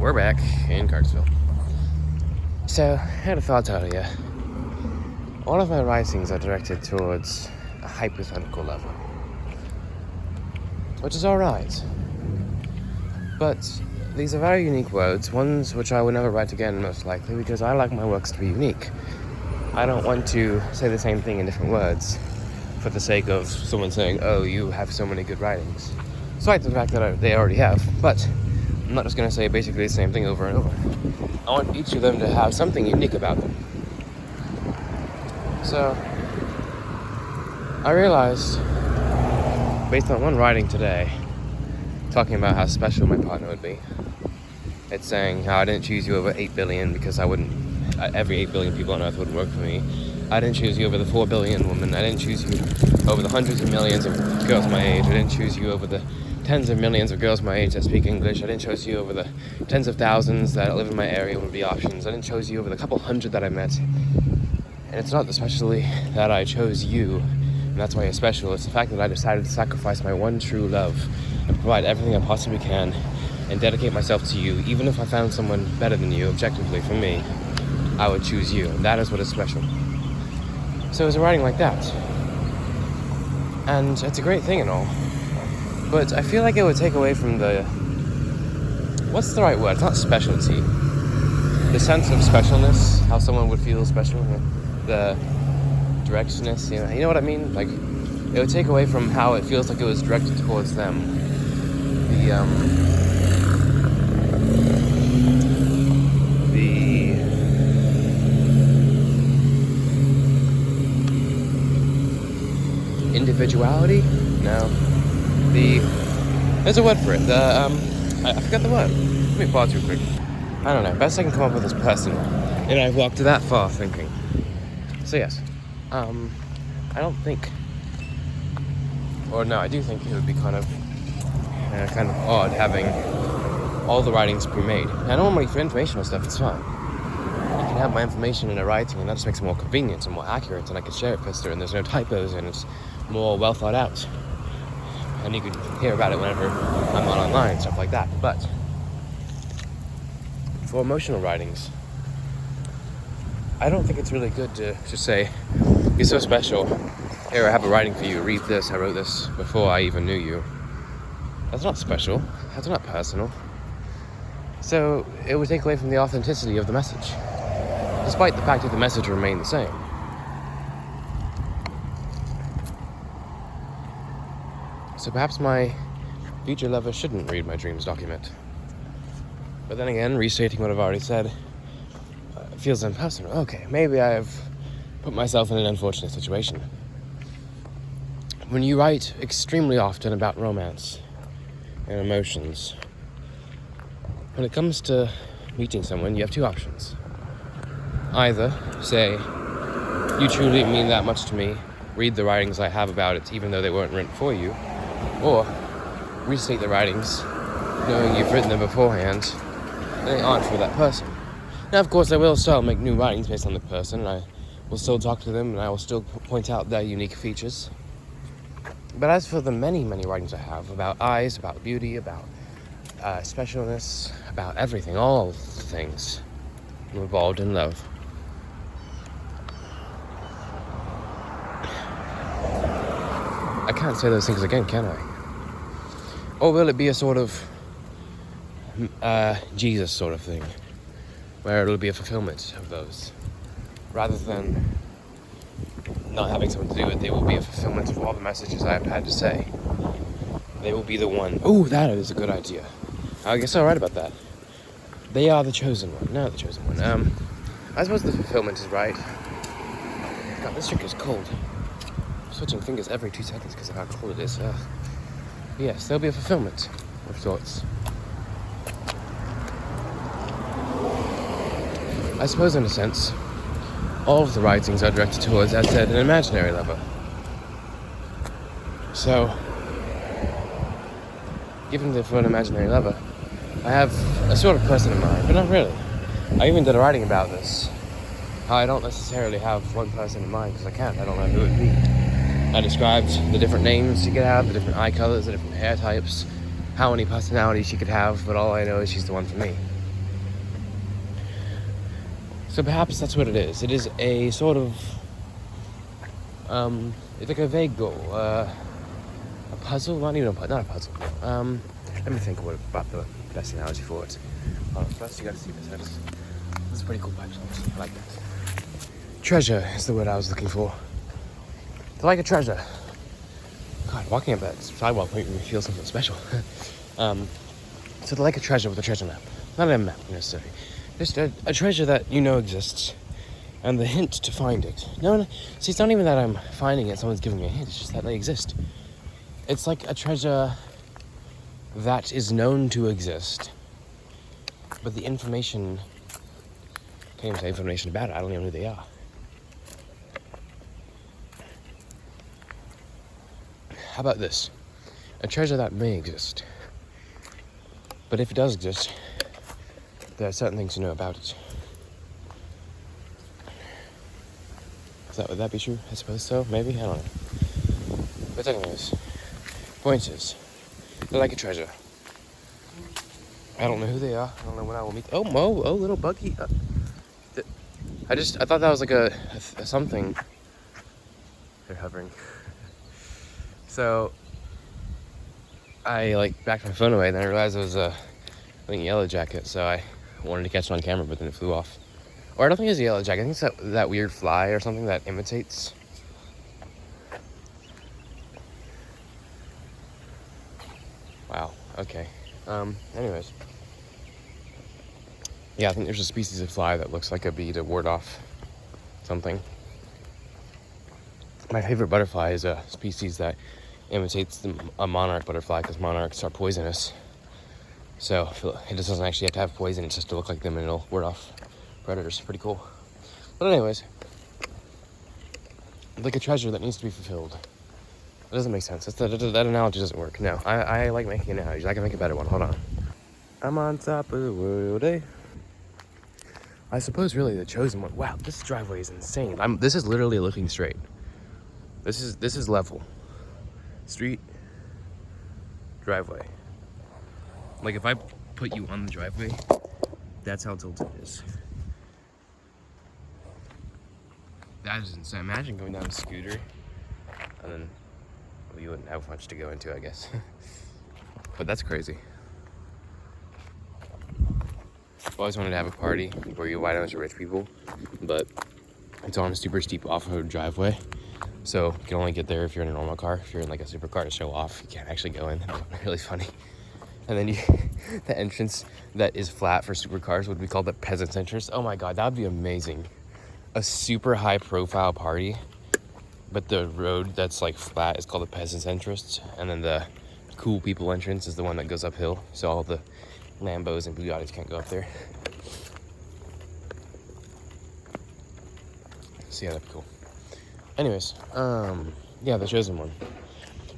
we're back in Cartersville. So, I had a thought earlier. All of my writings are directed towards a hypothetical level, which is alright. But these are very unique words, ones which I will never write again, most likely, because I like my works to be unique. I don't want to say the same thing in different words for the sake of someone saying, oh, you have so many good writings. Despite the fact that they already have, but I'm not just going to say basically the same thing over and over. I want each of them to have something unique about them. So, I realized, based on one writing today, talking about how special my partner would be, it's saying how I didn't choose you over 8 billion because every 8 billion people on Earth wouldn't work for me. I didn't choose you over the 4 billion women. I didn't choose you over the hundreds of millions of girls my age. I didn't choose you over the tens of millions of girls my age that speak English. I didn't choose you over the tens of thousands that live in my area would be options. I didn't choose you over the couple hundred that I met. And it's not especially that I chose you, and that's why you're special. It's the fact that I decided to sacrifice my one true love and provide everything I possibly can and dedicate myself to you. Even if I found someone better than you, objectively, for me, I would choose you. And that is what is special. So it's a writing like that. And it's a great thing and all. But I feel like it would take away from the... What's the right word? It's not specialty. The sense of specialness, how someone would feel special. The directness, you know what I mean? Like, it would take away from how it feels like it was directed towards them. The individuality? No. There's a word for it. I forgot the word. Let me pause real quick. I don't know. Best I can come up with is personal. And I've walked that far thinking. So yes. I don't think... Or no, I do think it would be kind of odd having all the writings pre-made. I normally for informational stuff it's fine. I can have my information in a writing and that just makes it more convenient and more accurate and I can share it faster and there's no typos and it's more well thought out. And you can hear about it whenever I'm online, stuff like that. But for emotional writings, I don't think it's really good to just say, you're so special. Here, I have a writing for you. Read this. I wrote this before I even knew you. That's not special. That's not personal. So it would take away from the authenticity of the message, despite the fact that the message remained the same. So perhaps my future lover shouldn't read my dreams document. But then again, restating what I've already said feels impersonal. Okay, maybe I've put myself in an unfortunate situation. When you write extremely often about romance and emotions, when it comes to meeting someone, you have two options. Either say, you truly mean that much to me, read the writings I have about it, even though they weren't written for you, or restate the writings, knowing you've written them beforehand, and they aren't for that person. Now, of course, I will still make new writings based on the person, and I will still talk to them, and I will still point out their unique features. But as for the many, many writings I have about eyes, about beauty, about specialness, about everything, all the things involved in love, I can't say those things again, can I? Or will it be a sort of Jesus sort of thing, where it'll be a fulfillment of those, rather than not having something to do with it? They will be a fulfillment of all the messages I have had to say. They will be the one. Oh, that is a good idea. I guess I'll write about that. They are the chosen one. No, the chosen one. I suppose the fulfillment is right. God, this drink is cold. I'm switching fingers every 2 seconds because of how cold it is. Yes, there'll be a fulfillment of sorts. I suppose, in a sense, all of the writings are directed towards, as I said, an imaginary lover. So, given that for an imaginary lover, I have a sort of person in mind, but not really. I even did a writing about this. I don't necessarily have one person in mind because I can't. I don't know who it would be. I described the different names she could have, the different eye colors, the different hair types, how many personalities she could have, but all I know is she's the one for me. So perhaps that's what it is. It is a sort of, it's like a vague goal, a puzzle, not a puzzle. Let me think about the best analogy for it. First you gotta see this. This is pretty cool pipe sounds. I like that. Treasure is the word I was looking for. To like a treasure. God, walking up that sidewalk made me feel something special. So to like a treasure with a treasure map. Not a map necessarily. Just a treasure that you know exists. And the hint to find it. No, see, it's not even that I'm finding it, someone's giving me a hint. It's just that they exist. It's like a treasure that is known to exist. But the information, can't even say information about it. I don't even know who they are. How about this? A treasure that may exist. But if it does exist, there are certain things to know about it. Would that be true? I suppose so, maybe? I don't know. But anyways, point is, they're like a treasure. I don't know who they are. I don't know when I will meet. Oh, Mo! Oh, little buggy. I thought that was like a something. They're hovering. So, I backed my phone away, and then I realized it was a yellow jacket, so I wanted to catch it on camera, but then it flew off. Or I don't think it's a yellow jacket, I think it's that weird fly or something that imitates. Wow, okay. Anyways. Yeah, I think there's a species of fly that looks like a bee to ward off something. My favorite butterfly is a species that imitates a monarch butterfly, because monarchs are poisonous. So it just doesn't actually have to have poison, it's just to look like them and it'll ward off predators. Pretty cool. But anyways, like a treasure that needs to be fulfilled. It doesn't make sense. That analogy doesn't work. No, I like making analogies. I can make a better one. Hold on. I'm on top of the world, eh? I suppose really the chosen one. Wow, this driveway is insane. This is literally looking straight. This is level. Street, driveway. Like if I put you on the driveway, that's how tilted it is. That is insane. Imagine going down a scooter, and then you wouldn't have much to go into, I guess. But that's crazy. I've always wanted to have a party where you invite a bunch of rich people, but it's on a super steep off-road driveway. So you can only get there if you're in a normal car. If you're in like a supercar to show off, you can't actually go in. That's really funny. And then the entrance that is flat for supercars would be called the peasant's entrance. Oh my god, that would be amazing. A super high profile party, but the road that's like flat is called the peasant's entrance, and then the cool people entrance is the one that goes uphill, so all the Lambos and Bugattis can't go up there. So yeah, that'd be cool. Anyways, yeah, the chosen one.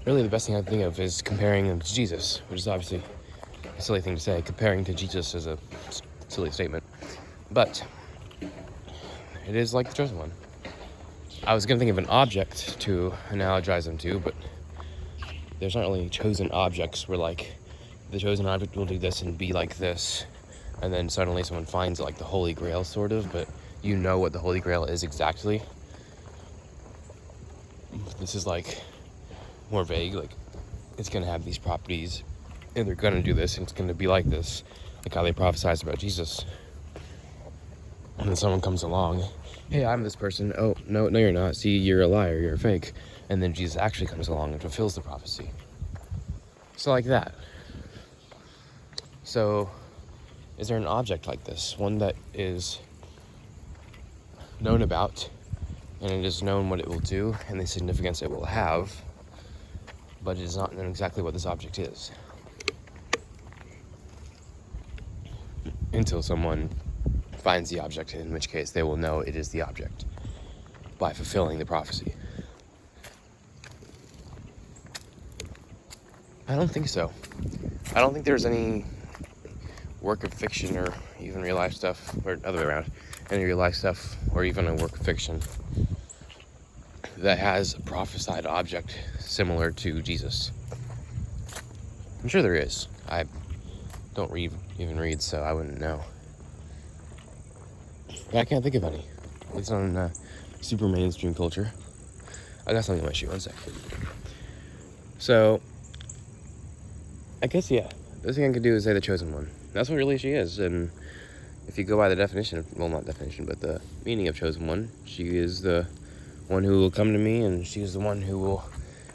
Really, the best thing I can think of is comparing them to Jesus, which is obviously a silly thing to say. Comparing to Jesus is a silly statement, but it is like the chosen one. I was gonna think of an object to analogize them to, but there's not really chosen objects where like the chosen object will do this and be like this, and then suddenly someone finds like the Holy Grail sort of, but you know what the Holy Grail is exactly. This is like more vague, like it's gonna have these properties and they're gonna do this and it's gonna be like this, like how they prophesied about Jesus. And then someone comes along, hey, I'm this person. Oh, no, you're not. See, you're a liar, you're a fake. And then Jesus actually comes along and fulfills the prophecy. So like that. So is there an object like this? One that is known about, and it is known what it will do and the significance it will have, but it is not known exactly what this object is. Until someone finds the object, in which case they will know it is the object by fulfilling the prophecy. I don't think so. I don't think there's any work of fiction or even real life stuff, or other way around, any real life stuff or even a work of fiction that has a prophesied object similar to Jesus. I'm sure there is. I don't even read, so I wouldn't know. But I can't think of any. It's on super mainstream culture. I got something on my shoe, one sec. So, I guess, yeah, the best thing I could do is say the chosen one. That's what really she is, and if you go by the definition, well, not definition, but the meaning of chosen one, she is the one who will come to me, and she is the one who will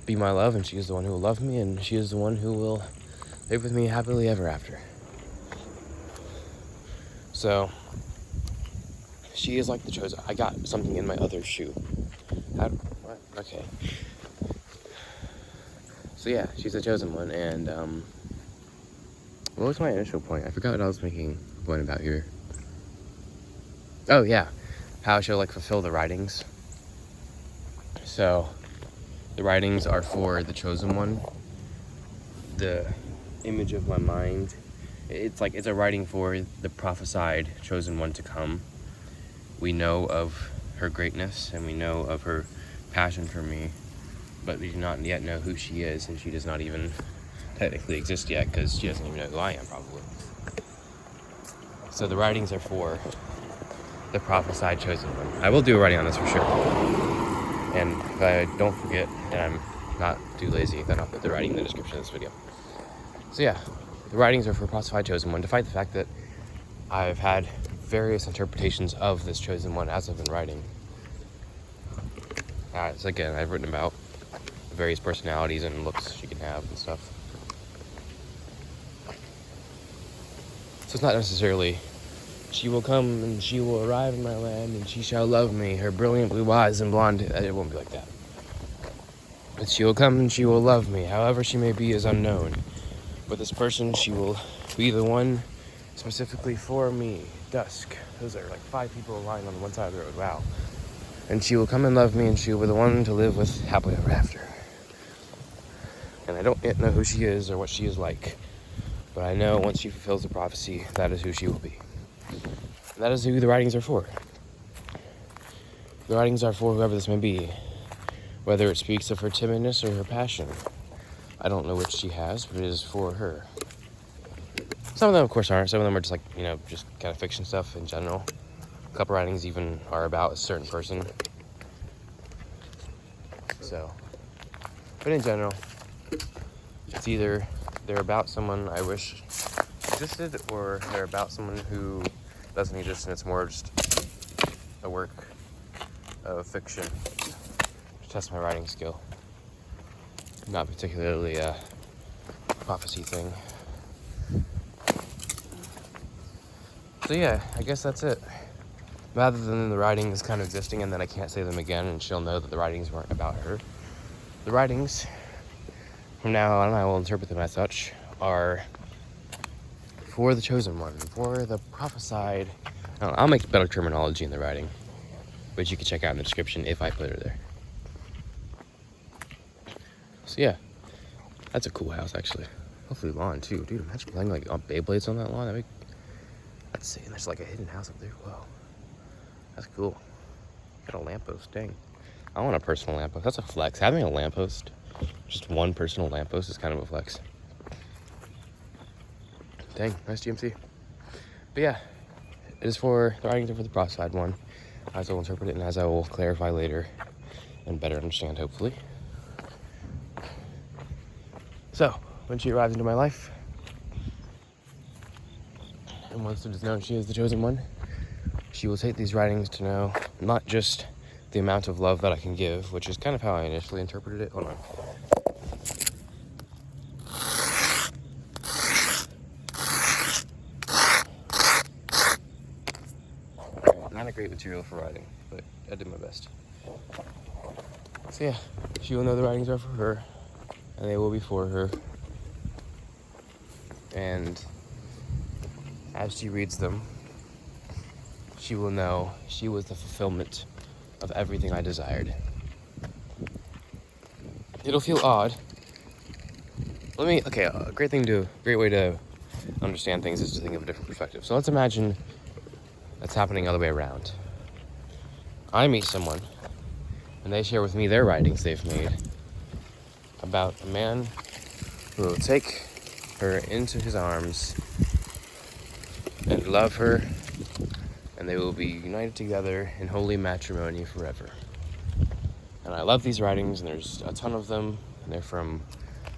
be my love, and she is the one who will love me, and she is the one who will live with me happily ever after. So, she is like the chosen. I got something in my other shoe. What? Okay. So yeah, she's the chosen one, and what was my initial point? I forgot what I was making a point about here. Oh yeah, how she'll like fulfill the writings. So, the writings are for the chosen one. The image of my mind. It's a writing for the prophesied chosen one to come. We know of her greatness, and we know of her passion for me, but we do not yet know who she is, and she does not even technically exist yet, because she doesn't even know who I am, probably. So the writings are for the prophesied chosen one. I will do a writing on this for sure. And if I don't forget, and I'm not too lazy, then I'll put the writing in the description of this video. So yeah, the writings are for prophesied chosen one, despite the fact that I've had various interpretations of this chosen one as I've been writing. So again, I've written about various personalities and looks she can have and stuff. So it's not necessarily, she will come and she will arrive in my land and she shall love me, her brilliant blue eyes and blonde. It won't be like that. But she will come and she will love me, however she may be is unknown. But this person, she will be the one specifically for me. Dusk. Those are like 5 people lying on one side of the road. Wow. And she will come and love me, and she will be the one to live with happily ever after. And I don't yet know who she is or what she is like. But I know once she fulfills the prophecy, that is who she will be. And that is who the writings are for. The writings are for whoever this may be. Whether it speaks of her timidness or her passion. I don't know which she has, but it is for her. Some of them, of course, aren't. Some of them are just like, just kind of fiction stuff in general. A couple writings even are about a certain person. So, but in general, it's either they're about someone I wish existed, or they're about someone who doesn't exist, and it's more just a work of fiction to test my writing skill. Not particularly a prophecy thing. So yeah, I guess that's it. Rather than the writings kind of existing and then I can't say them again and she'll know that the writings weren't about her. The writings, from now on, I will interpret them as such, are for the chosen one, for the prophesied. I'll make better terminology in the writing, which you can check out in the description if I put it there. So yeah, that's a cool house actually. Hopefully lawn too. Dude, imagine playing like on Beyblades on that lawn. Let's see, there's like a hidden house up there. Whoa, that's cool. Got a lamppost, dang. I want a personal lamppost. That's a flex. Having a lamppost, just one personal lamppost, is kind of a flex. Dang, nice GMC. But yeah, it is for the writings are for the prophesied one, as I will interpret it and as I will clarify later and better understand, hopefully. So, when she arrives into my life and wants to just know she is the chosen one, she will take these writings to know not just the amount of love that I can give, which is kind of how I initially interpreted it. Hold on. Not a great material for writing, but I did my best. So yeah, she will know the writings are for her, and they will be for her. And as she reads them, she will know she was the fulfillment of everything I desired. It'll feel odd. A great way to understand things is to think of a different perspective. So let's imagine that's happening the other way around. I meet someone, and they share with me their writings they've made about a man who will take her into his arms and love her and they will be united together in holy matrimony forever. And I love these writings, and there's a ton of them, and they're from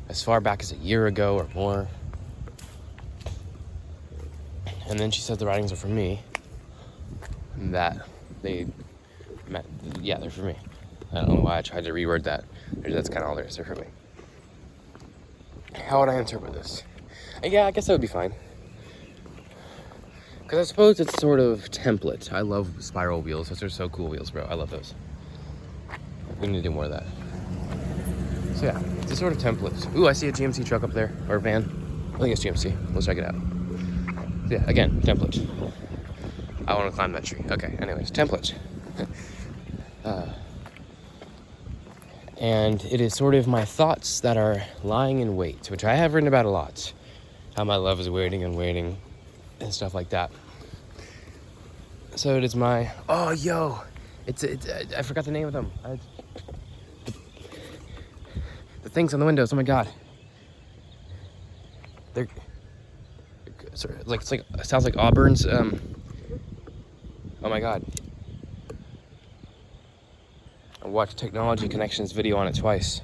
as far back as a year ago or more. And then she said the writings are for me, and that they're for me. I don't know why I tried to reword that. That's kind of all there is. They're for me. How would I interpret this? Yeah, I guess that would be fine. Because I suppose it's sort of template. I love spiral wheels. Those are so cool wheels, bro. I love those. We need to do more of that. So yeah, it's a sort of template. Ooh, I see a GMC truck up there. Or van. I think it's GMC. Let's check it out. So yeah, again, template. I want to climb that tree. Okay, anyways, template. And it is sort of my thoughts that are lying in wait, which I have written about a lot. How my love is waiting and waiting and stuff like that. So it is my... Oh, yo! It's I forgot the name of them. The things on the windows, oh my god. They're... Sorry, it sounds like Auburn's, oh my god. I watched Technology Connections video on it twice.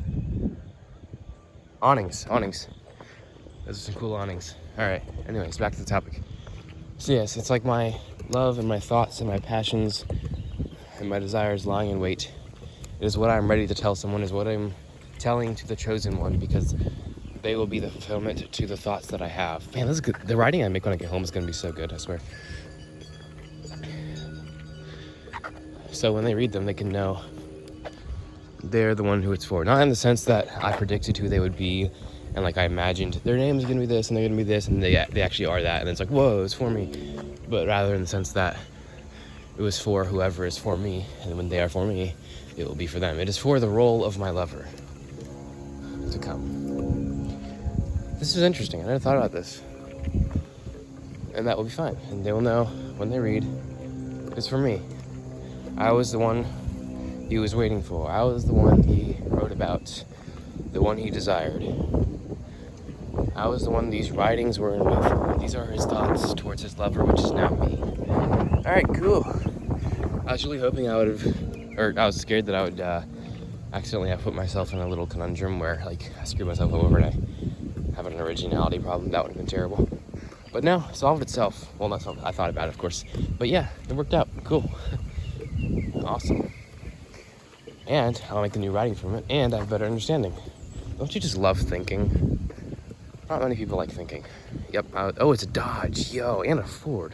Awnings. Those are some cool awnings. Alright, anyways, back to the topic. So yes, it's like my love and my thoughts and my passions and my desires lying in wait. It is what I'm ready to tell someone, is what I'm telling to the chosen one, because they will be the fulfillment to the thoughts that I have. Man, this is good. The writing I make when I get home is going to be so good, I swear. So when they read them, they can know they're the one who it's for. Not in the sense that I predicted who they would be, and like I imagined their name is gonna be this and they're gonna be this, and they actually are that, and it's like, whoa, it's for me. But rather in the sense that it was for whoever is for me, and when they are for me, it will be for them. It is for the role of my lover to come. This is interesting. I never thought about this. And that will be fine. And they will know when they read, it's for me. I was the one he was waiting for. I was the one he wrote about, the one he desired. I was the one these writings were in me for. These are his thoughts towards his lover, which is now me. Alright, cool. I was really hoping I was scared that I would accidentally have put myself in a little conundrum where like I screwed myself over and I have an originality problem. That would have been terrible. But no, it solved itself. Well, not solved. I thought about it, of course. But yeah, it worked out. Cool. Awesome. And I'll make the new writing from it, and I have better understanding. Don't you just love thinking? Not many people like thinking. Yep. Oh, it's a Dodge. Yo, and a Ford.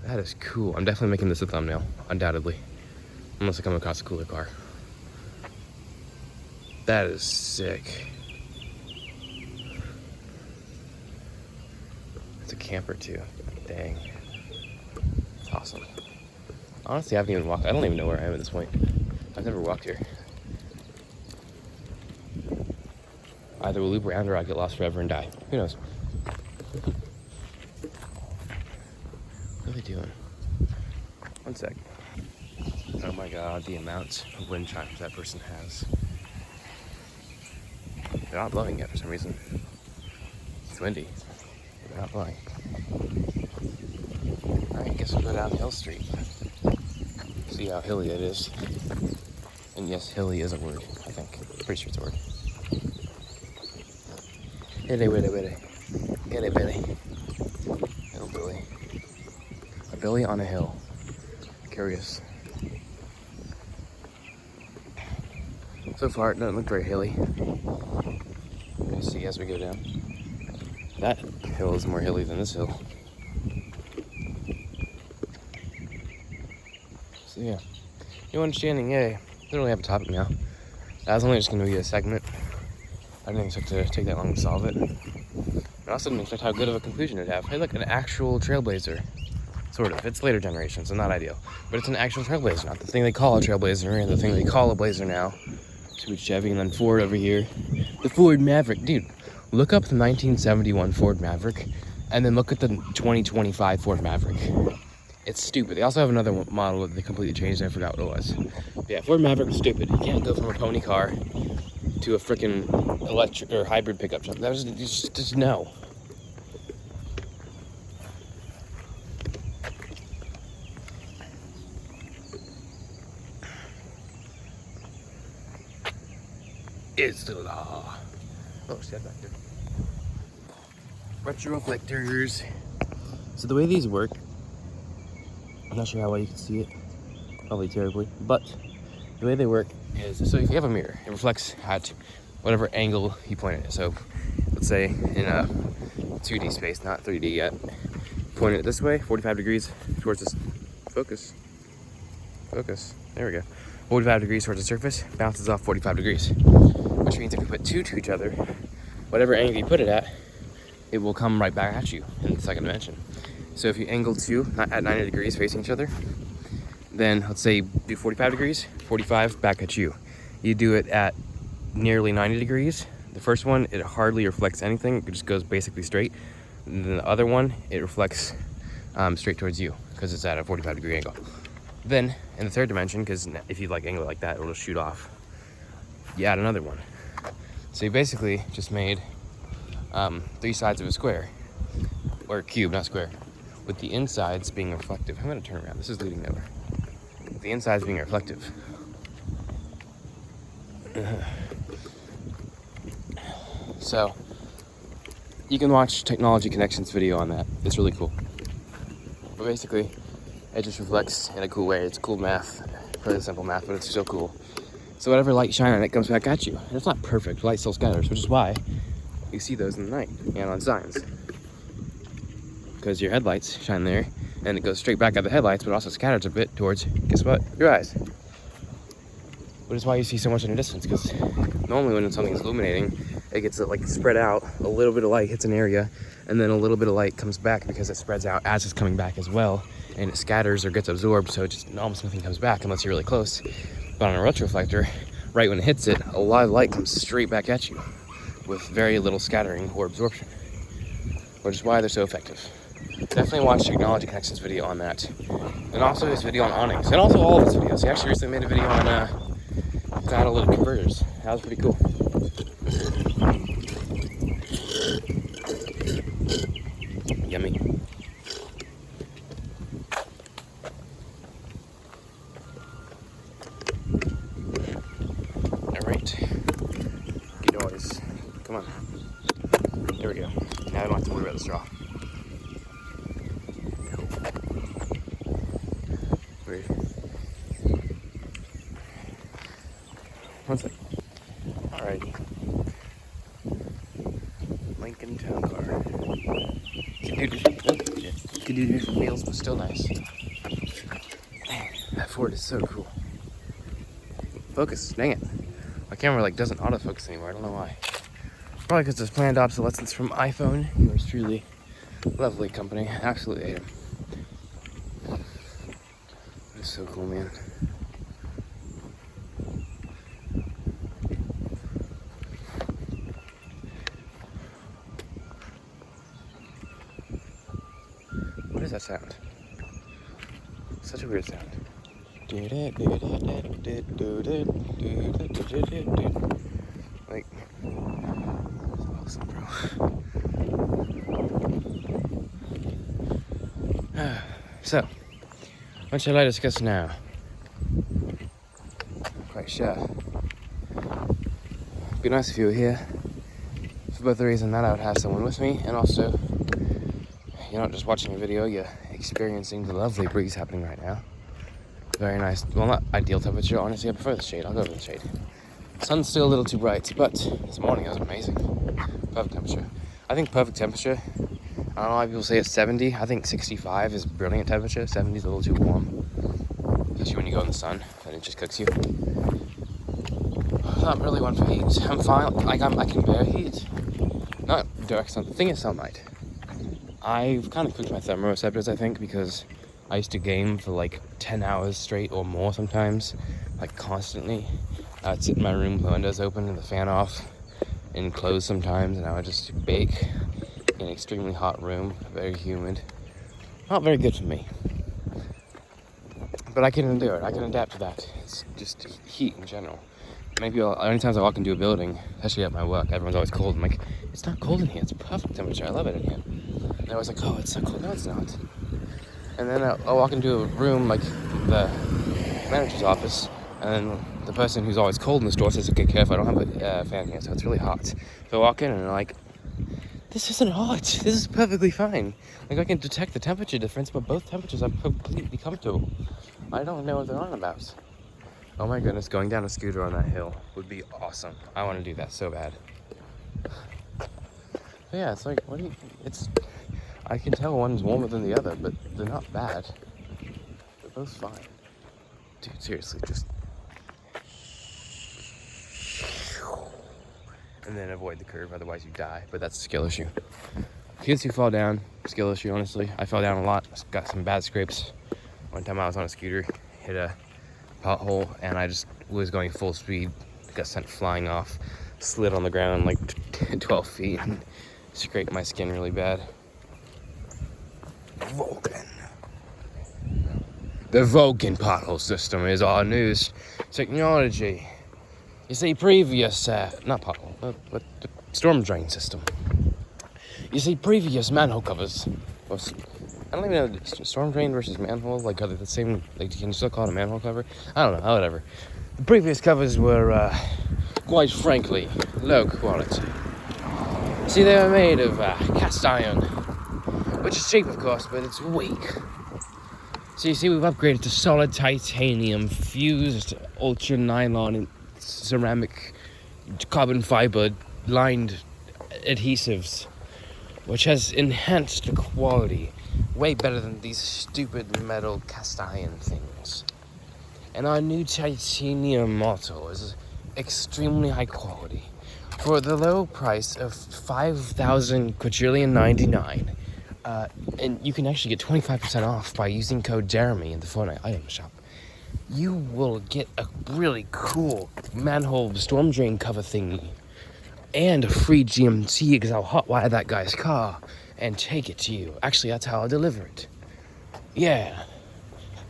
That is cool. I'm definitely making this a thumbnail, undoubtedly. Unless I come across a cooler car. That is sick. It's a camper, too. Dang. It's awesome. Honestly, I haven't even walked. I don't even know where I am at this point. I've never walked here. Either we'll loop around or I'll get lost forever and die. Who knows? What are they doing? One sec. Oh my god, the amount of wind chimes that person has. They're not blowing yet for some reason. It's windy. They're not blowing. Alright, I guess we'll go down Hill Street. See how hilly it is. And yes, hilly is a word, I think. Pretty sure it's a word. Hilly, willy, willy. Hilly, billy. Hillbilly. A billy on a hill. Curious. So far, it doesn't look very hilly. You see as we go down. That hill is more hilly than this hill. So yeah. New understanding, yay. I don't really have a topic now. That was only just going to be a segment. I didn't expect to take that long to solve it. I also didn't expect how good of a conclusion it'd have. Hey, look, an actual trailblazer. Sort of. It's later generation, so not ideal. But it's an actual trailblazer, not the thing they call a trailblazer, and the thing they call a blazer now. Sweet Chevy, and then Ford over here. The Ford Maverick. Dude, look up the 1971 Ford Maverick, and then look at the 2025 Ford Maverick. It's stupid. They also have another model that they completely changed, and I forgot what it was. But yeah, Ford Maverick was stupid. You can't go from a pony car to a freaking electric or hybrid pickup truck. That was just no. is the law. Oh, step back there. Retroflectors. So the way these work, I'm not sure how well you can see it, probably terribly, but the way they work is, so if you have a mirror, it reflects at whatever angle you point it at. So let's say in a 2D space, not 3D yet, point it this way, 45 degrees towards this, focus, there we go. 45 degrees towards the surface, bounces off 45 degrees. Which means if you put two to each other, whatever angle you put it at, it will come right back at you in the second dimension. So if you angle two at 90 degrees facing each other, then let's say do 45 degrees, 45 back at you. You do it at nearly 90 degrees. The first one, it hardly reflects anything. It just goes basically straight. And then the other one, it reflects straight towards you because it's at a 45 degree angle. Then in the third dimension, because if you like angle it like that, it'll just shoot off. You add another one. So you basically just made 3 sides of a square, or a cube, not square, with the insides being reflective. I'm gonna turn around, this is leading nowhere. The insides being reflective. So you can watch Technology Connections video on that. It's really cool. But basically, it just reflects in a cool way. It's cool math, really simple math, but it's still cool. So whatever light shine on it comes back at you. And it's not perfect, light still scatters, which is why you see those in the night and on signs. Because your headlights shine there, and it goes straight back at the headlights, but also scatters a bit towards, guess what? Your eyes. Which is why you see so much in the distance, because normally when something's illuminating, it gets like spread out, a little bit of light hits an area, and then a little bit of light comes back because it spreads out as it's coming back as well, and it scatters or gets absorbed, so just almost nothing comes back unless you're really close. But on a retroflector, right when it hits it, a lot of light comes straight back at you with very little scattering or absorption, which is why they're so effective. Definitely watch Technology Connections video on that. And also his video on awnings, and also all of his videos. He actually recently made a video on catalytic converters. That was pretty cool. Yummy. Alright. Good noise. Come on. There we go. Now I don't have to worry about the straw. Weird. One sec. Alrighty. Lincoln Town Car. Could do different wheels, but still nice. Man, that Ford is so cool. Focus, dang it. My camera like doesn't autofocus anymore, I don't know why. Probably because there's planned obsolescence from iPhone. Yours truly. Lovely company, absolutely hate him. It's so cool, man. What is that sound? Such a weird sound. Like, that's awesome, bro. So, what shall I discuss now? Not quite sure. It'd be nice if you were here. For both the reason that I would have someone with me, and also you're not just watching a video, you're experiencing the lovely breeze happening right now. Very nice. Well, not ideal temperature, honestly. I prefer the shade. I'll go with the shade. Sun's still a little too bright, but this morning it was amazing. Perfect temperature. I think perfect temperature, I don't know why people say it's 70. I think 65 is brilliant temperature. 70 is a little too warm, especially when you go in the sun and it just cooks you. I'm not really one for heat. I'm fine. Like I can bear heat. Not direct sun. The thing is sunlight. I've kind of cooked my thermoreceptors, I think, because I used to game for like 10 hours straight or more sometimes, like constantly. I'd sit in my room with the windows open and the fan off and closed sometimes, and I would just bake in an extremely hot room, very humid. Not very good for me. But I can endure it. I can adapt to that. It's just heat in general. Maybe anytime I walk into a building, especially at my work, everyone's always cold. I'm like, it's not cold in here. It's perfect temperature. I love it in here. And they're always like, oh, it's so cold. No, it's not. And then I'll walk into a room like the manager's office, and then the person who's always cold in the store says, okay, careful, I don't have a fan here, so it's really hot. So I walk in and I'm like, this isn't hot. This is perfectly fine. Like, I can detect the temperature difference, but both temperatures are completely comfortable. I don't know what they're on about. Oh my goodness, going down a scooter on that hill would be awesome. I want to do that so bad. But yeah, it's like, I can tell one's warmer than the other, but they're not bad. They're both fine. Dude, seriously, just... And then avoid the curve, otherwise you die. But that's a skill issue. Kids who fall down, skill issue, honestly. I fell down a lot, got some bad scrapes. One time I was on a scooter, hit a pothole, and I just was going full speed, got sent flying off, slid on the ground like 12 feet, and scraped my skin really bad. Vulcan. The Vulcan pothole system is our newest technology. You see, previous, not pothole, but the storm drain system. You see, previous manhole covers, I don't even know, storm drain versus manhole, like, are they the same, like, can you still call it a manhole cover? I don't know, whatever. The previous covers were, quite frankly, low quality. See, they were made of, cast iron, which is cheap, of course, but it's weak. So you see, we've upgraded to solid titanium, fused ultra nylon, and ceramic carbon fiber lined adhesives, which has enhanced the quality way better than these stupid metal cast iron things. And our new titanium model is extremely high quality for the low price of $5,000,099. And you can actually get 25% off by using code Jeremy in the Fortnite item shop. You will get a really cool manhole storm drain cover thingy and a free GMT because I'll hotwire that guy's car and take it to you. Actually, that's how I'll deliver it. Yeah.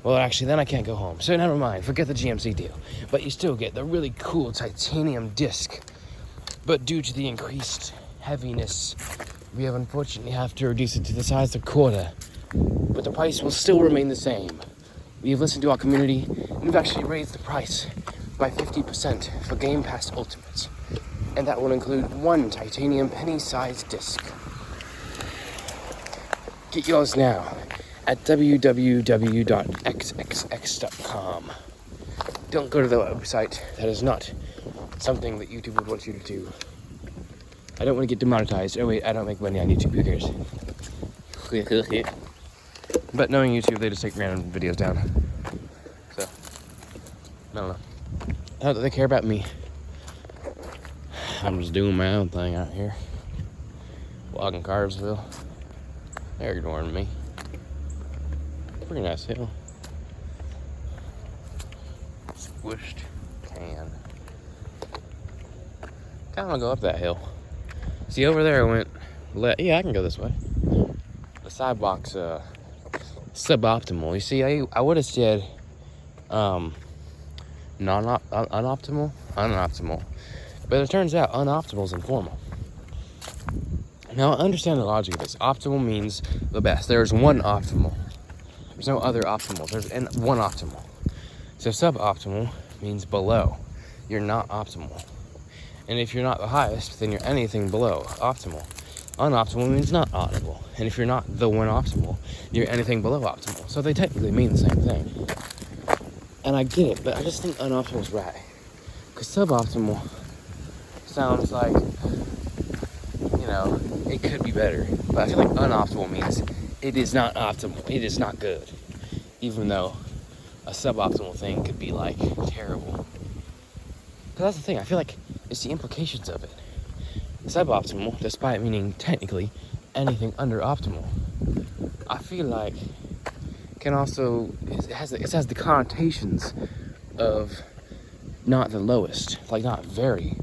Well, actually, then I can't go home. So never mind. Forget the GMC deal. But you still get the really cool titanium disc. But due to the increased heaviness, we have unfortunately have to reduce it to the size of a quarter. But the price will still remain the same. We have listened to our community, and we've actually raised the price by 50% for Game Pass Ultimate. And that will include one titanium penny-sized disc. Get yours now at www.xxx.com. Don't go to the website. That is not something that YouTube would want you to do. I don't want to get demonetized. Oh wait, I don't make money on YouTube. Who cares? But knowing YouTube, they just take random videos down. So, I don't know. Not that they care about me. I'm just doing my own thing out here. Walking Cartersville. They're ignoring me. Pretty nice hill. Squished can. Kinda wanna go up that hill. See, over there I went yeah, I can go this way. The sidewalk's suboptimal. You see, I would have said unoptimal. But it turns out unoptimal is informal. Now, I understand the logic of this. Optimal means the best. There's one optimal. There's no other optimals. There's one optimal. So suboptimal means below. You're not optimal. And if you're not the highest, then you're anything below optimal. Unoptimal means not optimal. And if you're not the one optimal, you're anything below optimal. So they technically mean the same thing. And I get it, but I just think unoptimal is right. Because suboptimal sounds like, you know, it could be better. But I feel like unoptimal means it is not optimal. It is not good. Even though a suboptimal thing could be, like, terrible. But that's the thing. I feel like it's the implications of it. Suboptimal, despite meaning technically anything under optimal, I feel like can also, it has the connotations of not the lowest, like not very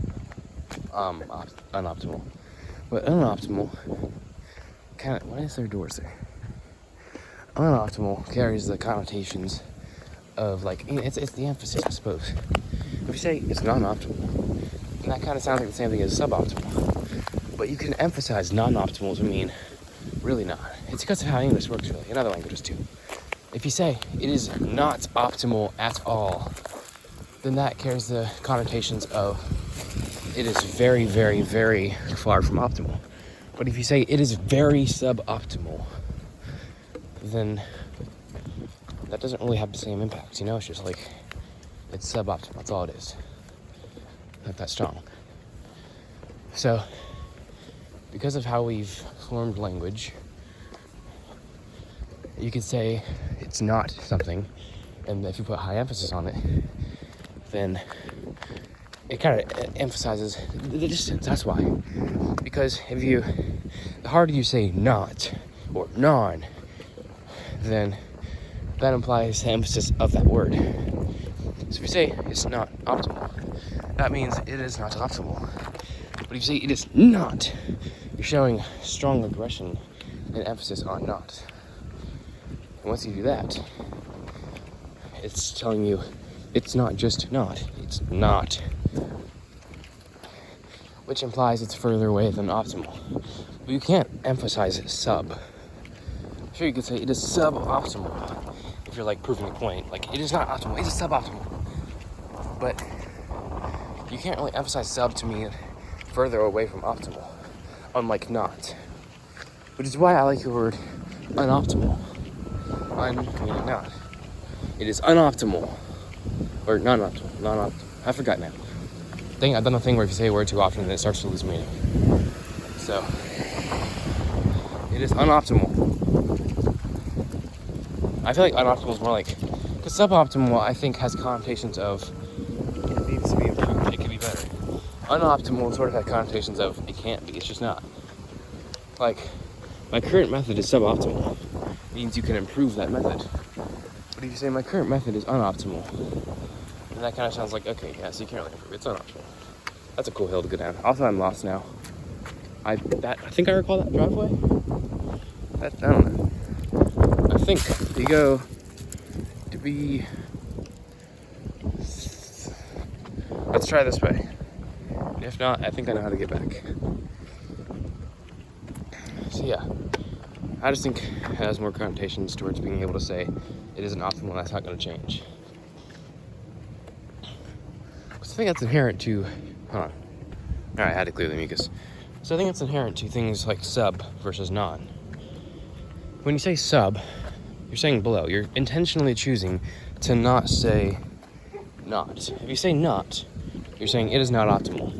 unoptimal, but unoptimal kind of, why is there doors there? Unoptimal carries the connotations of, like, it's the emphasis, I suppose. If you say it's non-optimal, then that kind of sounds like the same thing as suboptimal. But you can emphasize non-optimal to mean really not. It's because of how English works, really, in other languages too. If you say it is not optimal at all, then that carries the connotations of it is very, very, very far from optimal. But if you say it is very suboptimal, then that doesn't really have the same impact, you know? It's just like, it's suboptimal, that's all it is. Not that strong. So, because of how we've formed language, you could say it's not something, and if you put high emphasis on it, then it kind of emphasizes the distance. That's why. Because the harder you say not or non, then that implies the emphasis of that word. So if you say it's not optimal, that means it is not optimal. But if you say it is not, you're showing strong aggression and emphasis on not. And once you do that, it's telling you it's not just not, it's not. Which implies it's further away than optimal. But you can't emphasize sub. Sure, you could say it is suboptimal if you're like proving a point. Like, it is not optimal, it is suboptimal. But you can't really emphasize sub to mean further away from optimal, unlike not. Which is why I like the word unoptimal. Meaning not. It is unoptimal. Or non-optimal. I forgot now. I've done a thing where if you say a word too often, then it starts to lose meaning. So, it is unoptimal. I feel like unoptimal is more like, because suboptimal I think has connotations of it needs to be improved, it could be better. Unoptimal sort of has connotations of it can't be, it's just not. Like, my current method is suboptimal. It means you can improve that method. But if you say my current method is unoptimal, then that kind of sounds like, okay, yeah, so you can't really improve, it's unoptimal. That's a cool hill to go down. Also, I'm lost now. I think I recall that driveway. I don't know. I think you go to be. Let's try this way. If not, I think I know how to get back. So yeah, I just think it has more connotations towards being able to say it isn't optimal. That's not going to change. Because I think that's inherent to. Hold on. Alright, I had to clear the mucus. So I think it's inherent to things like sub versus non. When you say sub, you're saying below. You're intentionally choosing to not say not. If you say not, you're saying it is not optimal.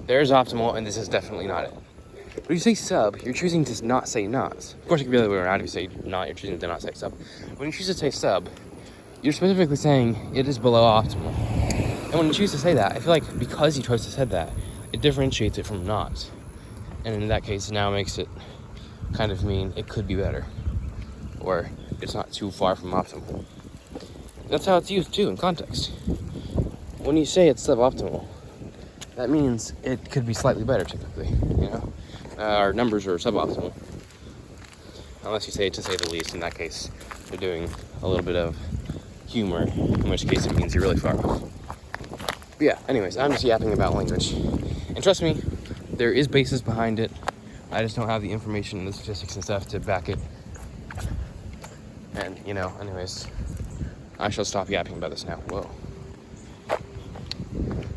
There is optimal, and this is definitely not it. But if you say sub, you're choosing to not say not. Of course, it could be the other way around. If you say not, you're choosing to not say sub. When you choose to say sub, you're specifically saying it is below optimal. And when you choose to say that, I feel like because you chose to say that, it differentiates it from not. And in that case, now makes it kind of mean it could be better. Or it's not too far from optimal. That's how it's used too in context. When you say it's suboptimal, that means it could be slightly better typically, you know? Our numbers are suboptimal. Unless you say it to say the least. In that case, you're doing a little bit of humor, in which case it means you're really far off. But yeah, anyways, I'm just yapping about language. And trust me, there is basis behind it. I just don't have the information and the statistics and stuff to back it. And, you know, anyways, I shall stop yapping about this now. Whoa.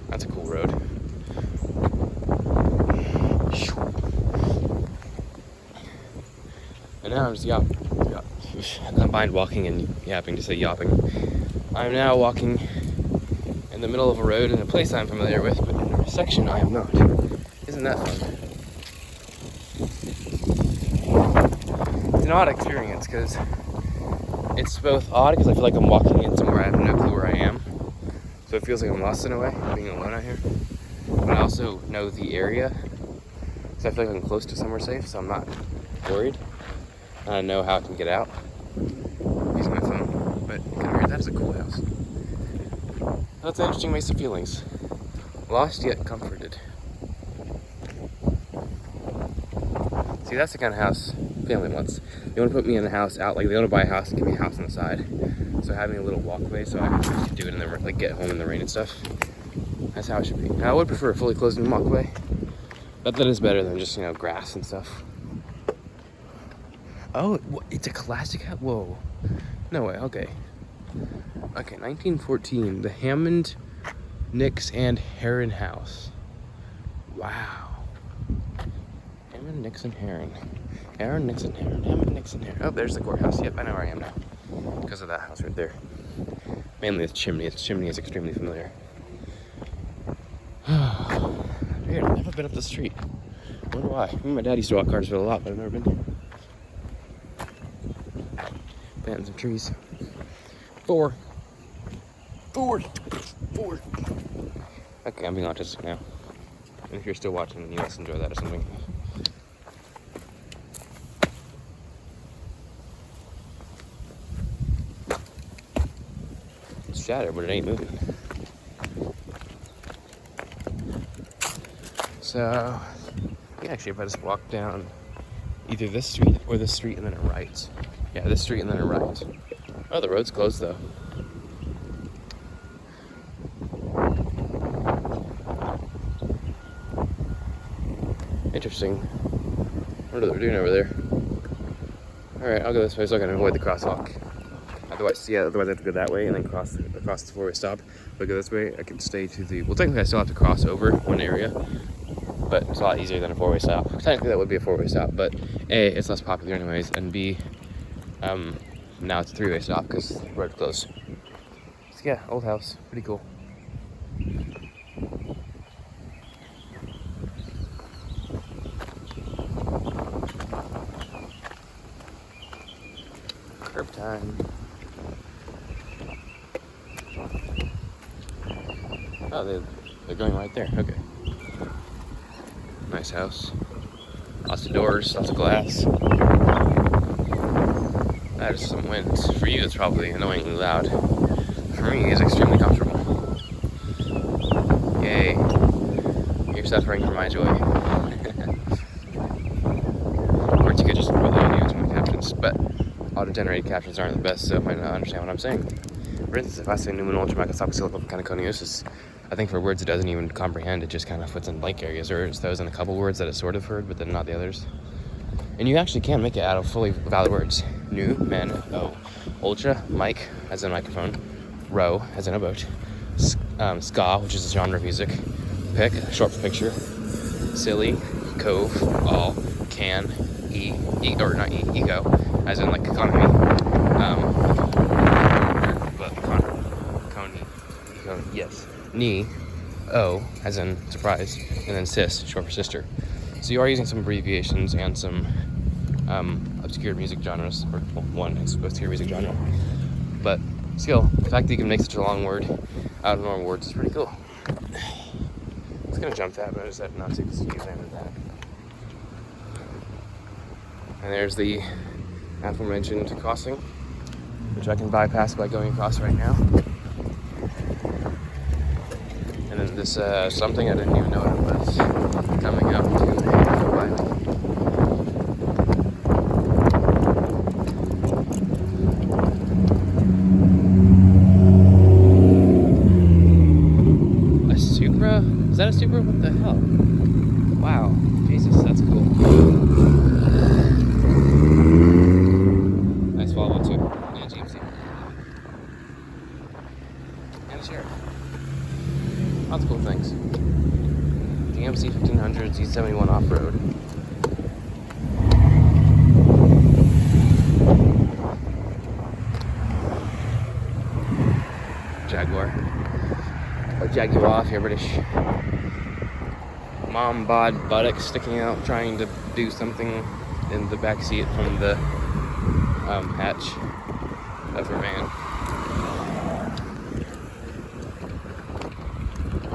That's a cool road. And now I'm just I combined walking and yapping to say yapping. I'm now walking in the middle of a road in a place I'm familiar with, but in a section I am not. Isn't that fun? It's an odd experience because it's both odd because I feel like I'm walking in somewhere I have no clue where I am. So it feels like I'm lost in a way, being alone out here. But I also know the area, so I feel like I'm close to somewhere safe, so I'm not worried. I know how I can get out using my phone, but kind of weird. That is a cool house. That's an interesting mix of feelings. Lost yet comforted. See, that's the kind of house family wants. They want to put me in a house out, like they want to buy a house and give me a house on the side. So having a little walkway so I can do it in the, like get home in the rain and stuff. That's how it should be. Now, I would prefer a fully closed-in walkway, but that is better than just, you know, grass and stuff. Oh, it's a classic house? Whoa. No way, okay. Okay, 1914, the Hammond, Nix, and Heron House. Wow. Hammond, Nix, and Heron. Heron, Nix, and Heron. Hammond, Nix, and Heron. Oh, there's the courthouse. Yep, I know where I am now. Because of that house right there. Mainly its chimney. Its chimney is extremely familiar. Weird, I've never been up the street. I wonder why. My dad used to walk Cartersville a lot, but I've never been here. Planting some trees. Forward. Okay, I'm being autistic now. And if you're still watching, then you must enjoy that or something. It's shattered, but it ain't moving. So, yeah, actually, if I just walk down either this street or this street and then a right. Yeah, this street and then a right. Oh, the road's closed though. Interesting. I wonder what they're doing over there. Alright, I'll go this way so I can avoid the crosswalk. Otherwise I have to go that way and then cross the four-way stop. If I go this way, I can stay to the... Well, technically I still have to cross over one area, but it's a lot easier than a four-way stop. Technically that would be a four-way stop, but A, it's less popular anyways, and B, now it's a three-way stop because the road's closed. So yeah, old house, pretty cool. Curb time. Oh, they're going right there. Okay. Nice house. Lots of doors, lots of glass. That is some wind. For you, it's probably annoyingly loud. For me, it's extremely comfortable. Yay. You're suffering for my joy. Of course, you could just put the audio into my captions, but auto-generated captions aren't the best, so I might not understand what I'm saying. For instance, if I say pneumonia ultramicroscopic, I think for words it doesn't even comprehend, it just kind of puts in blank areas, or it's those in a couple words that it sort of heard, but then not the others. And you actually can make it out of fully valid words. New, men, ultra, mic, as in microphone, row, as in a boat, ska, which is a genre of music, pic, short for picture, silly, cove, all, can, ego, as in like economy, yes, knee, as in surprise, and then sis, short for sister. So you are using some abbreviations and some obscure music genres, or well, one obscure music genre. But still, the fact that you can make such a long word out of normal words is pretty cool. I was gonna jump that, but I decided not to because you examined that. And there's the aforementioned crossing, which I can bypass by going across right now. And then this something I didn't even know what it was coming up to go by me. A Supra? Is that a Supra? What the hell? Wow. Jesus, that's cool. Nice Volvo too. And a GMC. And a Sheriff. Lots of cool things. GMC 1500 Z71 off-road. Jaguar. I'll jag you off, you're British. Mom bod buttocks sticking out, trying to do something in the back seat from the hatch of her van.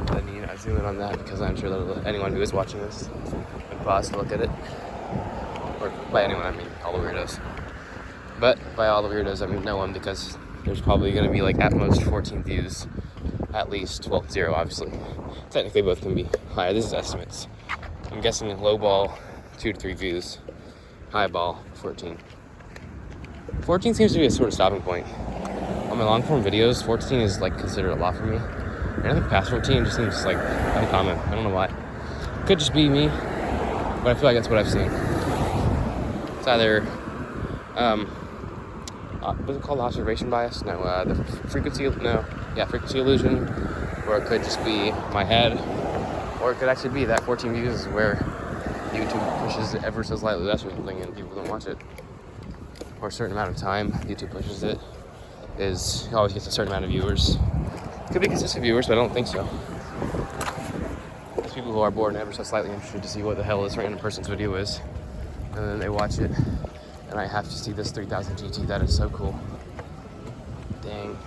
Then I zoom in on that because I'm sure that anyone who is watching this would pause to look at it. Or by anyone, I mean all the weirdos. But by all the weirdos, I mean no one, because there's probably going to be like at most 14 views. At least, well, 0 obviously. Technically both can be higher. This is estimates. I'm guessing low ball, 2 to 3 views. High ball, 14. 14 seems to be a sort of stopping point. On my long form videos, 14 is like considered a lot for me. And I think past 14 just seems like uncommon. I don't know why. Could just be me, but I feel like that's what I've seen. It's either was it called observation bias? No, the frequency illusion, where it could just be my head, or it could actually be that 14 views is where YouTube pushes it ever so slightly less or something and people don't watch it. Or a certain amount of time YouTube pushes it always gets a certain amount of viewers. Could be consistent viewers, but I don't think so. There's people who are bored and ever so slightly interested to see what the hell this random person's video is. And then they watch it, and I have to see this 3000 GT. That is so cool. Dang.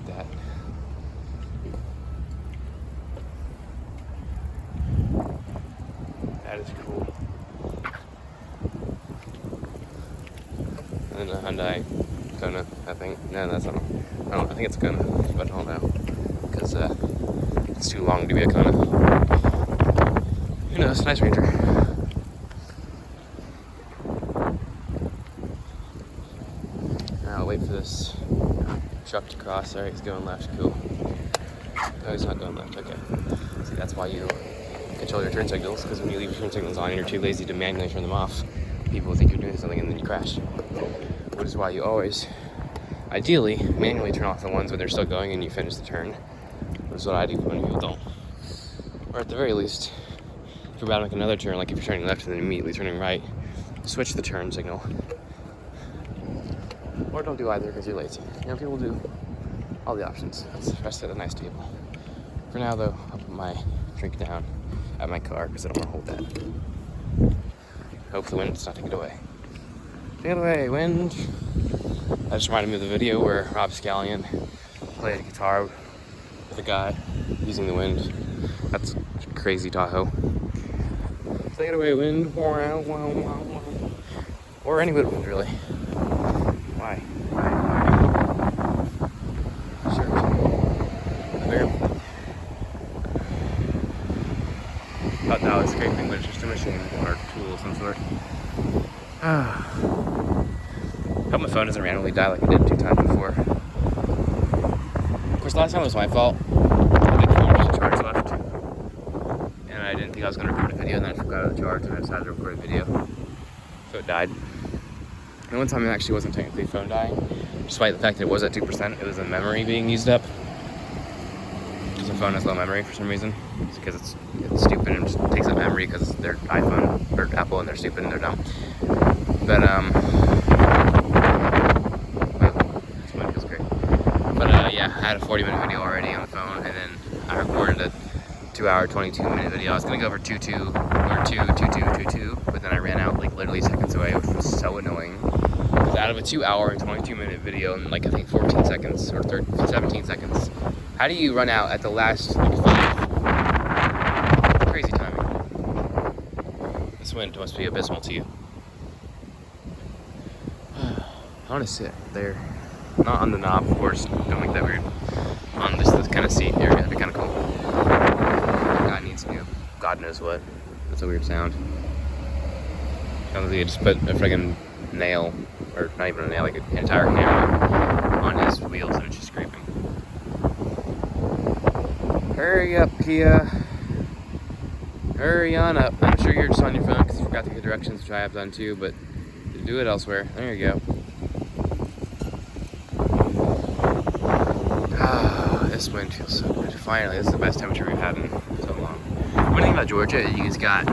That. That is cool. And then a Hyundai Kona, I think. No, that's not. I think it's a Kona, but I don't know. Because it's too long to be a Kona. Who knows? Nice Ranger. I'll wait for this truck to cross. Alright, he's going left. Cool. No, he's not going left. Okay. See, that's why you control your turn signals, because when you leave your turn signals on and you're too lazy to manually turn them off, people will think you're doing something and then you crash. Which is why you always, ideally, manually turn off the ones when they're still going and you finish the turn. Which is what I do when people don't. Or at the very least, if you're about to make another turn, like if you're turning left and then immediately turning right, switch the turn signal. Or don't do either because you're lazy. You know, people do all the options. That's the rest of the nice table. For now, though, I'll put my drink down at my car because I don't want to hold that. Hope the wind does not take it away. Take it away, wind. That just reminded me of the video where Rob Scallion played guitar with a guy using the wind. That's crazy Tahoe. Take it away, wind. Or any wind, really. Why? Sure. Thought that was scraping, but it's just a machine or a tool of some sort. Hope my phone doesn't randomly die like it did 2 times before. Of course, last time was my fault. I did 4 charge left. And I didn't think I was going to record a video, and then I forgot about the charge, and I decided to record a video. So it died. And one time it actually wasn't technically phone dying, despite the fact that it was at 2%, it was the memory being used up. Because the phone has low memory for some reason. It's because it's stupid and just takes up memory because they're iPhone, or Apple, and they're stupid and they're dumb. But, this one feels great. But, yeah, I had a 40-minute video already on the phone, and then I recorded a 2-hour, 22-minute video. I was going to go over 2.2, but then I ran out, like, literally seconds away, which was so annoying. Because out of a 2-hour and 22-minute video in, like, I think 14 seconds, or 17 seconds, how do you run out at the last, like, 5? Crazy timing. This wind must be abysmal to you. I want to sit there. Not on the knob, of course. Don't make that weird. On this kind of seat area. That'd be kind of cool. God needs to. God knows what. That's a weird sound. Sounds like you just put a friggin' nail, or not even a nail, like an entire hammer on his wheels and it's just scraping. Hurry up, Kia. Hurry on up. I'm sure you're just on your phone because you forgot to get directions, which I have done too, but do it elsewhere. There you go. This wind feels so good. Finally, this is the best temperature we've had in so long. One thing about Georgia, you just got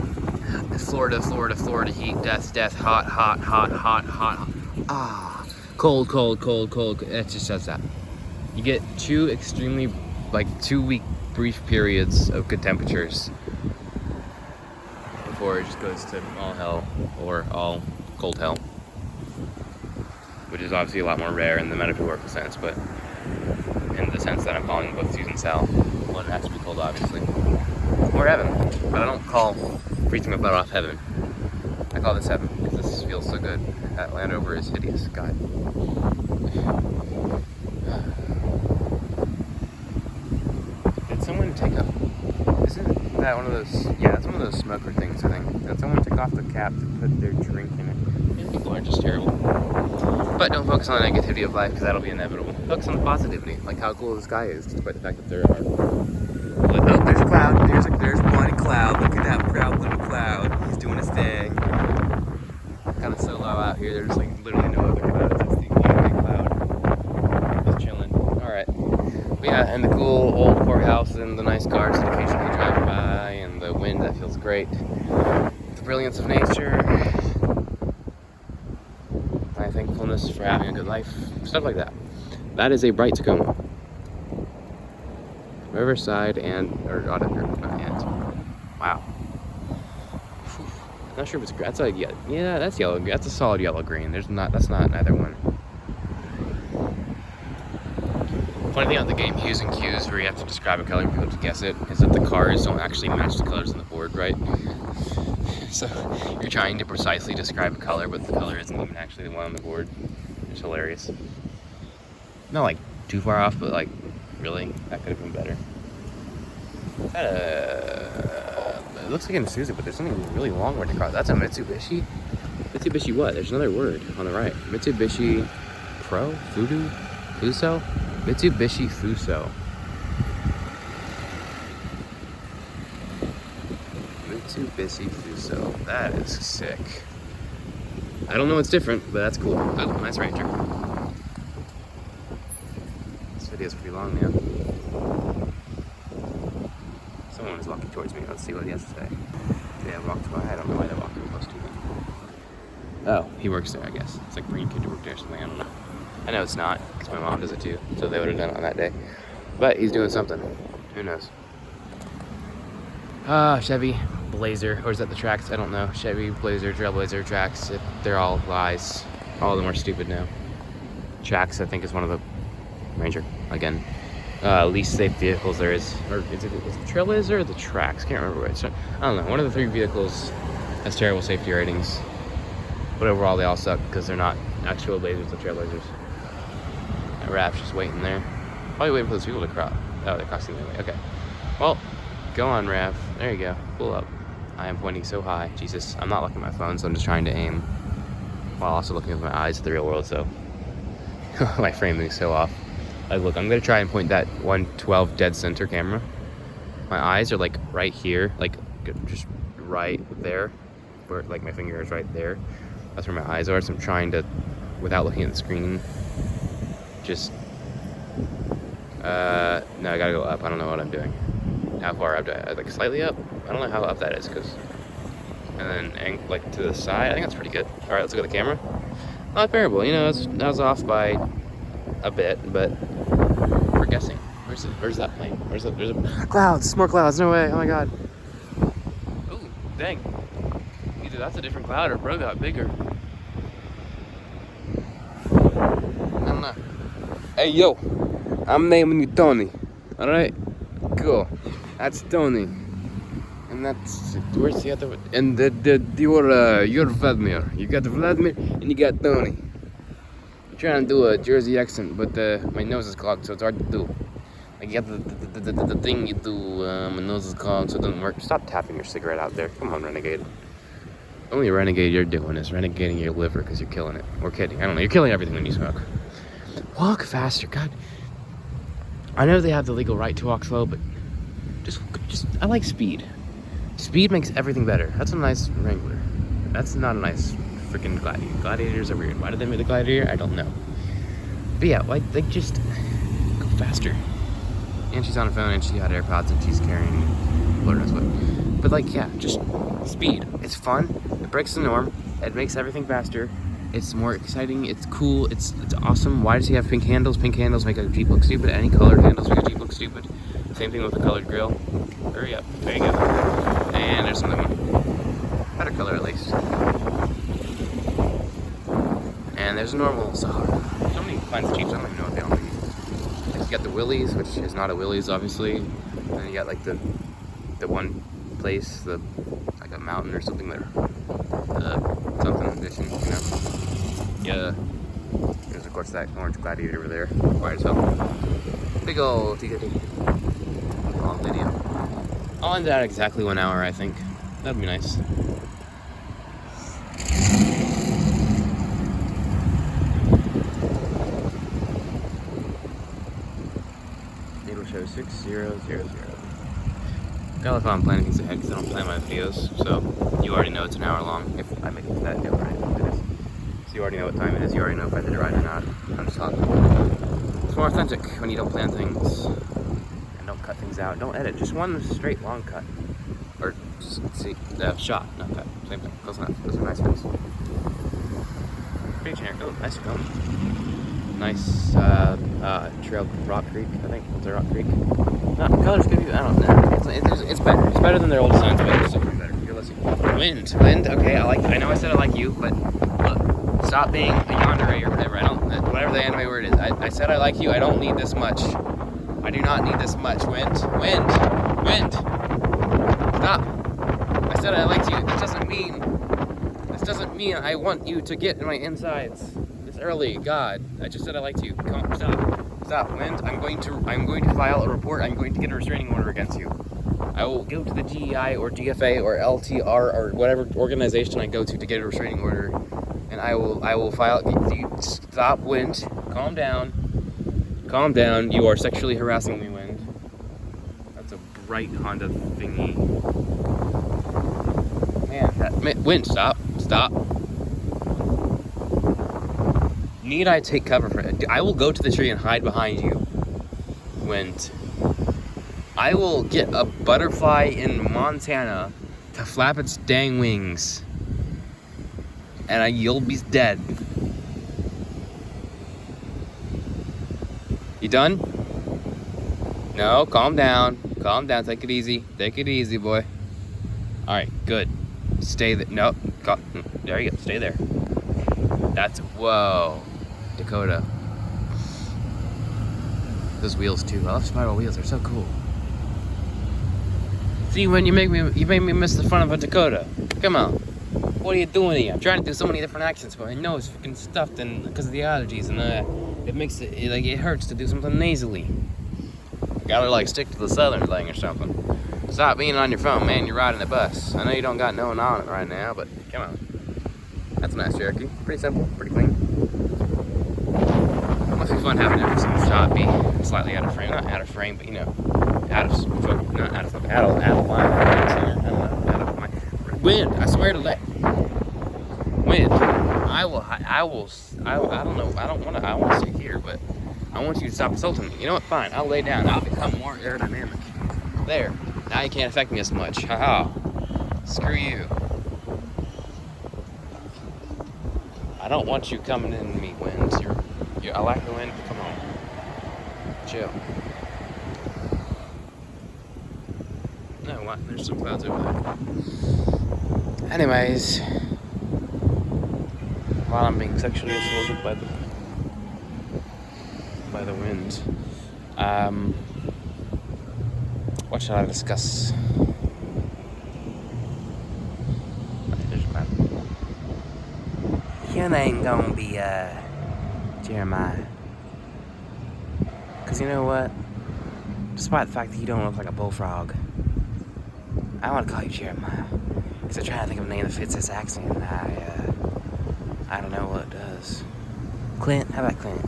Florida heat, death, hot. Cold. It just says that. You get 2 extremely, 2-week brief periods of good temperatures before it just goes to all hell or all cold hell, which is obviously a lot more rare in the metaphorical sense, but in the sense that I'm calling both seasons hell. One has to be cold, obviously, or heaven, but I don't call freezing my butt off heaven. I call this heaven because this feels so good. That Landover is hideous. God. Did someone take a? Isn't that one of those? Yeah, it's one of those smoker things. I think. Did someone take off the cap to put their drink in it? Maybe people are just terrible. But don't focus on the negativity of life because that'll be inevitable. Focus on the positivity, like how cool the sky is, despite the fact that there are. Oh, there's a cloud. There's one cloud. Look at that proud little cloud. He's doing his thing. Kind of so low out here. There's literally no other clouds. It's the But yeah, and the cool old courthouse and the nice cars that occasionally drive by and the wind that feels great. The brilliance of nature. My thankfulness for having a good life. Stuff like that. That is a bright Tacoma. Riverside or Auditor, not yet. Wow. Whew. Not sure if it's that's a yeah, that's yellow. That's a solid yellow green. That's not either one. Funny thing about the game Hues and Cues, where you have to describe a color for people to guess it, is that the cars don't actually match the colors on the board, right? So you're trying to precisely describe a color, but the color isn't even actually the one on the board. It's hilarious. Not like too far off, but like really, that could have been better. It looks like an Isuzu, but there's something really long word to cross. That's a Mitsubishi. Mitsubishi what? There's another word on the right. Mitsubishi Pro? Fuso? Mitsubishi Fuso. Mitsubishi Fuso. That is sick. I don't know what's different, but that's cool. Oh, nice Ranger. This video's pretty long now. Someone is walking towards me. Let's see what he has to say. Yeah, walked by. I don't know why they're walking close to me. Oh, he works there, I guess. It's like bringing a kid to work there or something. I don't know. I know it's not, because my mom does it too. So they would have done it on that day. But he's doing something. Who knows? Chevy, Blazer. Or is that the tracks? I don't know. Chevy, Blazer, Trailblazer, tracks. They're all lies. All of them are stupid now. Tracks, I think, is one of the Ranger, again. Least safe vehicles there is. Or is it Trailblazer or the tracks? Can't remember which. I don't know. One of the three vehicles has terrible safety ratings. But overall, they all suck because they're not actual Blazers or Trailblazers. That Rap's just waiting there. Probably waiting for those people to cross. Oh, they're crossing the way. Okay. Well, go on, Rav. There you go. Pull up. I am pointing so high. Jesus, I'm not looking at my phone, so I'm just trying to aim while also looking with my eyes at the real world, so my framing is so off. Like, look, I'm going to try and point that 112 dead center camera. My eyes are, like, right here. Like, just right there. Where, like, my finger is right there. That's where my eyes are, so I'm trying to, without looking at the screen, just, no, I gotta go up. I don't know what I'm doing. How far up do I, like, slightly up? I don't know how up that is, because, and then, like, to the side, I think that's pretty good. All right, let's look at the camera. Not terrible, you know, that was off by a bit, but we're guessing. Where's that plane? There's a, clouds, more clouds, no way, oh my God. Ooh, dang. Either that's a different cloud or bro got bigger. I don't know. Hey, yo, I'm naming you Tony. All right, cool. That's Tony, and that's where's the other one? And you're Vladimir. You got Vladimir and you got Tony. I'm trying to do a Jersey accent, but my nose is clogged, so it's hard to do. Like you got the thing you do. My nose is clogged, so it doesn't work. Stop tapping your cigarette out there. Come on, Renegade. Only renegade you're doing is renegading your liver because you're killing it. We're kidding. I don't know. You're killing everything when you smoke. Walk faster, God. I know they have the legal right to walk slow, but just I like speed. Speed makes everything better. That's a nice Wrangler. That's not a nice freaking Gladiator. Gladiators are weird. Why did they make the Gladiator? I don't know. But yeah, like just go faster. And she's on her phone and she got AirPods and she's carrying Lord knows what. But like, yeah, just speed. It's fun. It breaks the norm. It makes everything faster. It's more exciting. It's cool. It's awesome. Why does he have pink handles? Pink handles make a Jeep look stupid. Any colored handles make a Jeep look stupid. Same thing with the colored grill. Hurry up. There you go. And there's another one. Better color at least. And there's a normal Sahara. So many kinds of Jeeps. I don't even know what they all mean. Like you got the Willys, which is not a Willys, obviously. And then you got like the one place, like a mountain or something there. Something edition, you know. Yeah. There's of course that orange Gladiator over there. Quiet as hell. Big ol' TKT. Long video. I'll end that exactly 1 hour, I think. That'd be nice. It'll show 6000. Got if I'm planning things ahead because I don't plan my videos, so you already know it's an hour long if I make it to that video, right? It is. So you already know what time it is, you already know if I did it right or not. I'm just talking. It's more authentic when you don't plan things and don't cut things out. Don't edit. Just one straight long cut. Or see, shot, not cut. Same thing. Close enough. Those are nice things. Pretty generic. Oh, nice film. Nice trail, Rock Creek. I think it's a Rock Creek. No, color's good. I don't know. It's better. It's better than their old designs, but it's still pretty better. You're listening. Wind. Okay, I know I said I like you, but look, stop being a yandere or whatever. I don't. Whatever the anime word is. I said I like you. I don't need this much. I do not need this much. Wind. Stop. I said I liked you. This doesn't mean I want you to get in my insides this early. God, I just said I liked you. Stop. Wind. I'm going to file a report. I'm going to get a restraining order against you. I will go to the DEI or DFA or LTR or whatever organization I go to get a restraining order, and I will file. Stop, Wind. Calm down. You are sexually harassing me, Wind. That's a bright Honda thingy. Man, Wind, stop. Need I take cover for it? I will go to the tree and hide behind you, Wind. I will get a butterfly in Montana to flap its dang wings, and you'll be dead. You done? No, calm down. Take it easy, boy. All right, good. Stay there. No, there you go. Stay there. Whoa, Dakota. Those wheels too. I love spiral wheels. They're so cool. See, when you made me miss the front of a Dakota. Come on. What are you doing here? I'm trying to do so many different accents, but my nose is fucking stuffed and because of the allergies, and it makes it hurts to do something nasally. Gotta stick to the southern thing or something. Stop being on your phone, man. You're riding the bus. I know you don't got no one on it right now, but come on. That's a nice Cherokee. Pretty simple, pretty clean. Must be fun having every single shot be slightly out of frame. Not out of frame, but out of line. Out of my Wind. I swear to Wind. I don't know. I want to stay here, but I want you to stop assaulting me. You know what? Fine. I'll lay down. I'll become more aerodynamic. There. Now you can't affect me as much. Haha. Screw you. I don't want you coming in me, Wind. I like the wind, but come on. Chill. No, what? There's some clouds over there. Anyways, while I'm being sexually assaulted by the wind, what shall I discuss? There's a map. Your name gonna be Jeremiah. Cause you know what? Despite the fact that you don't look like a bullfrog, I want to call you Jeremiah. Cause I'm trying to think of a name that fits this accent, and I don't know what it does. Clint? How about Clint?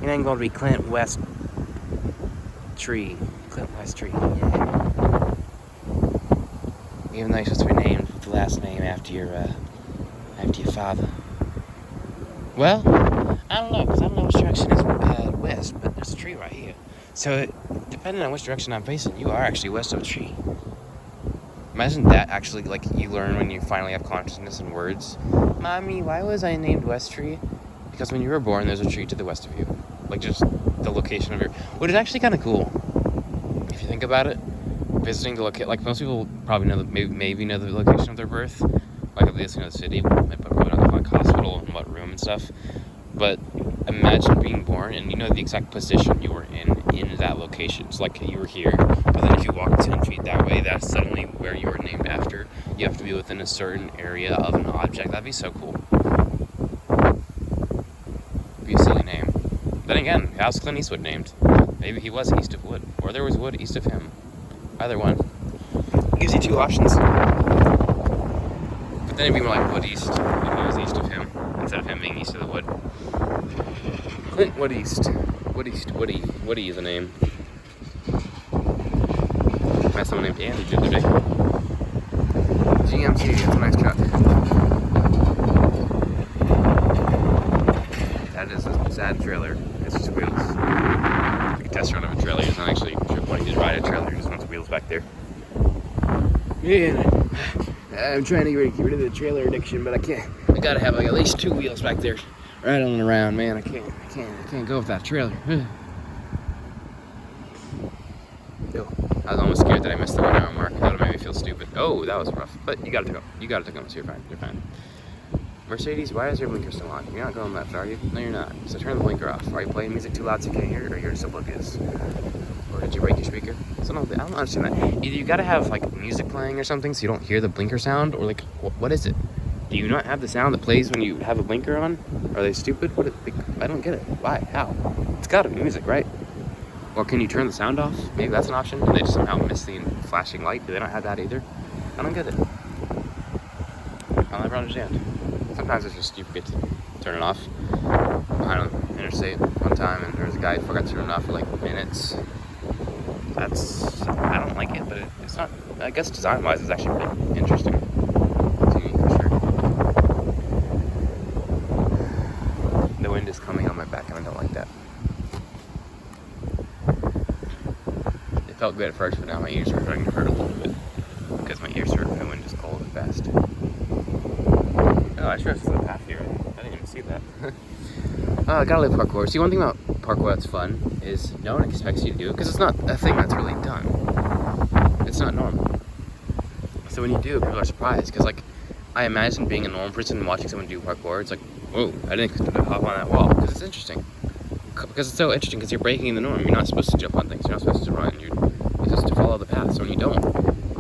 Your name gonna be Clint West Tree. Clint West Tree, yeah. Even though you're supposed to be named with the last name after your father. Well, I don't know, because I don't know which direction is west, but there's a tree right here. So, depending on which direction I'm facing, you are actually west of a tree. Imagine that actually, you learn when you finally have consciousness and words. Mommy, why was I named West Tree? Because when you were born, there's a tree to the west of you. Just the location of your... Which is actually kind of cool. If you think about it. Visiting the location... most people probably know, maybe know the location of their birth. At least the city. But probably not hospital and what room and stuff. But imagine being born and you know the exact position you were in that location. It's you were here, but then if you walk 10 feet that way, that's suddenly where you were named after. You have to be within a certain area of an object. That'd be so cool. It'd be a silly name. Then again, how's Clint Eastwood named? Maybe he was east of wood, or there was wood east of him. Either one. It gives you two options. But then it'd be more like Wood East if he was east of him, instead of him being east of the wood. Clint Wood East. Woody is a name. I met someone named Andy the other day. GMC, that's a nice truck. That is a sad trailer. It's just wheels. Like a test run of a trailer. He's not actually wanting to ride a trailer. He just wants wheels back there. Man, I'm trying to get rid of the trailer addiction, but I can't. I gotta have like at least 2 wheels back there rattling around. Man, I can't go without a trailer. Ew. I was almost scared that I missed the 1 hour mark. That would have made me feel stupid. Oh, that was rough. But you gotta go. You gotta go, so you're fine. You're fine. Mercedes, why is your blinker still on? You're not going left, are you? No, you're not. So turn the blinker off. Are you playing music too loud so you can't hear it, or your simple is? Or did you break your speaker? So I don't understand that. Either you gotta have like music playing or something so you don't hear the blinker sound, or like, what is it? Do you not have the sound that plays when you have a blinker on? Are they stupid? I don't get it. Why? How? It's gotta be music, right? Or can you turn the sound off? Maybe that's an option. And they just somehow miss the flashing light. Do they not have that either? I don't get it. I'll never understand. Sometimes it's just you forget to turn it off. I don't know, interstate one time, and there was a guy who forgot to turn it off for like minutes. I don't like it, but it's not. I guess design-wise, it's actually pretty interesting to me for sure. The wind is coming on my back, and I don't like that. It felt good at first, but now my ears are starting to hurt a little bit because my ears hurt when the wind is cold and fast. Oh, I sure there's a path here. I didn't even see that. I gotta live parkour. See, one thing about parkour that's fun is no one expects you to do it because it's not a thing that's really done. It's not normal. So when you do it, people are surprised because, like, I imagine being a normal person and watching someone do parkour, it's like, whoa, I didn't expect to hop on that wall because it's interesting. Because it's so interesting because you're breaking the norm. You're not supposed to jump on things. You're not supposed to run. You're supposed to follow the path. So when you don't,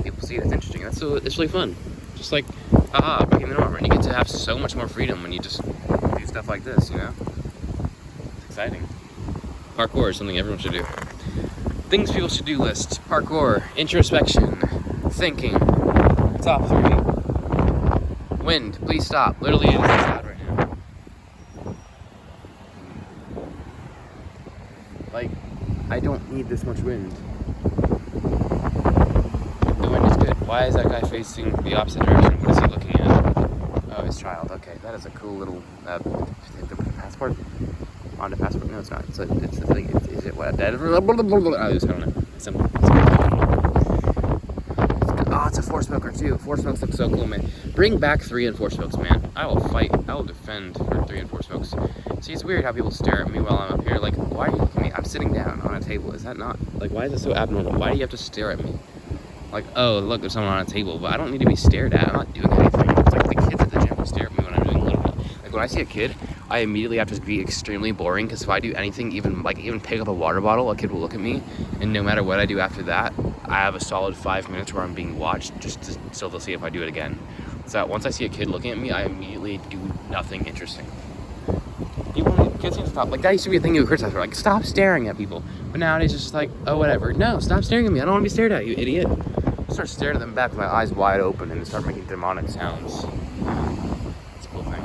people see it as interesting. It's really fun. Just like, haha, breaking the norm. And you get to have so much more freedom when you just do stuff like this, you know? It's exciting. Parkour is something everyone should do. Things people should do list. Parkour, introspection, thinking. Top 3. Wind, please stop. Literally, it is loud right now. Like, I don't need this much wind. The wind is good. Why is that guy facing the opposite direction? What is he looking at? Oh, his child. Okay, that is a cool little passport. On the passport? No, it's not. It's the thing. Is it what? I don't know. Simple. Oh, it's a 4-spoker too. 4-spokes look so cool, man. Bring back 3 and 4 spokes, man. I will fight. I will defend for 3 and 4 spokes. See, it's weird how people stare at me while I'm up here. Like, why are you looking at me? I'm sitting down on a table. Is that not? Like, why is it so abnormal? Why do you have to stare at me? Like, oh, look, there's someone on a table, but I don't need to be stared at. I'm not doing anything. It's like the kids at the gym who stare at me when I'm doing a little bit. Like, when I see a kid, I immediately have to be extremely boring, because if I do anything, even pick up a water bottle, a kid will look at me, and no matter what I do after that, I have a solid 5 minutes where I'm being watched, so they'll see if I do it again. So once I see a kid looking at me, I immediately do nothing interesting. Kids need to stop. Like, that used to be a thing you would criticize for. Like, stop staring at people. But nowadays, it's just like, oh, whatever. No, stop staring at me. I don't want to be stared at, you idiot. I start staring at them back with my eyes wide open and start making demonic sounds. It's a cool thing.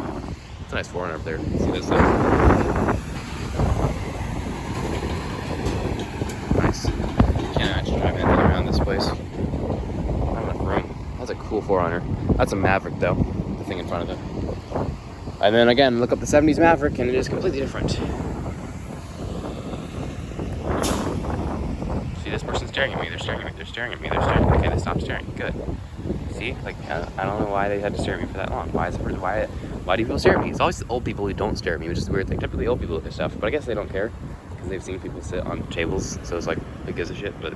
It's a nice foreigner up there. See this thing? Nice. Can't actually drive anything around this place. Not enough room. That's a cool 4Runner. That's a Maverick, though. The thing in front of it. And then again, look up the 70s Maverick, and it is completely different. See, this person's staring at me. They're staring at me. They're staring at me. They're staring. Okay, they stopped staring. Good. See, like, I don't know why they had to stare at me for that long. Why do people stare at me? It's always the old people who don't stare at me, which is a weird thing. Typically, old people look at stuff, but I guess they don't care because they've seen people sit on tables. So it's like, who gives a shit? But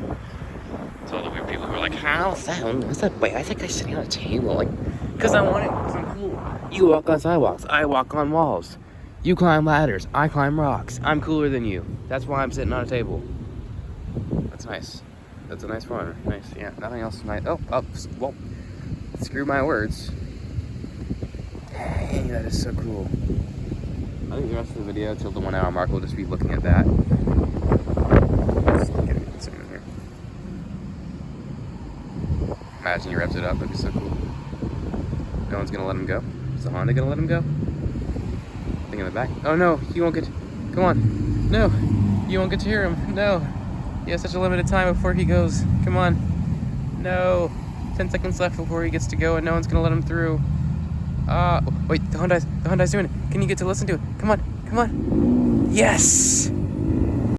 it's all the weird people who are like, how's that? What's that? Wait, I think I'm sitting on a table. Like, because I want it. Because I'm cool. You walk on sidewalks. I walk on walls. You climb ladders. I climb rocks. I'm cooler than you. That's why I'm sitting on a table. That's nice. That's a nice 4Runner. Nice. Yeah. Nothing else nice. Oh. Well. Screw my words. Dang, that is so cool. I think the rest of the video till the 1 hour mark, we'll just be looking at that. Let's get some in here. Imagine he revs it up. That'd be so cool. No one's gonna let him go. Is the Honda gonna let him go? Thing in the back. Oh no, you won't get. Come on. No, you won't get to hear him. No. He has such a limited time before he goes. Come on. No. 10 seconds left before he gets to go, and no one's gonna let him through. Wait, the Hyundai's doing it. Can you get to listen to it? Come on. Yes!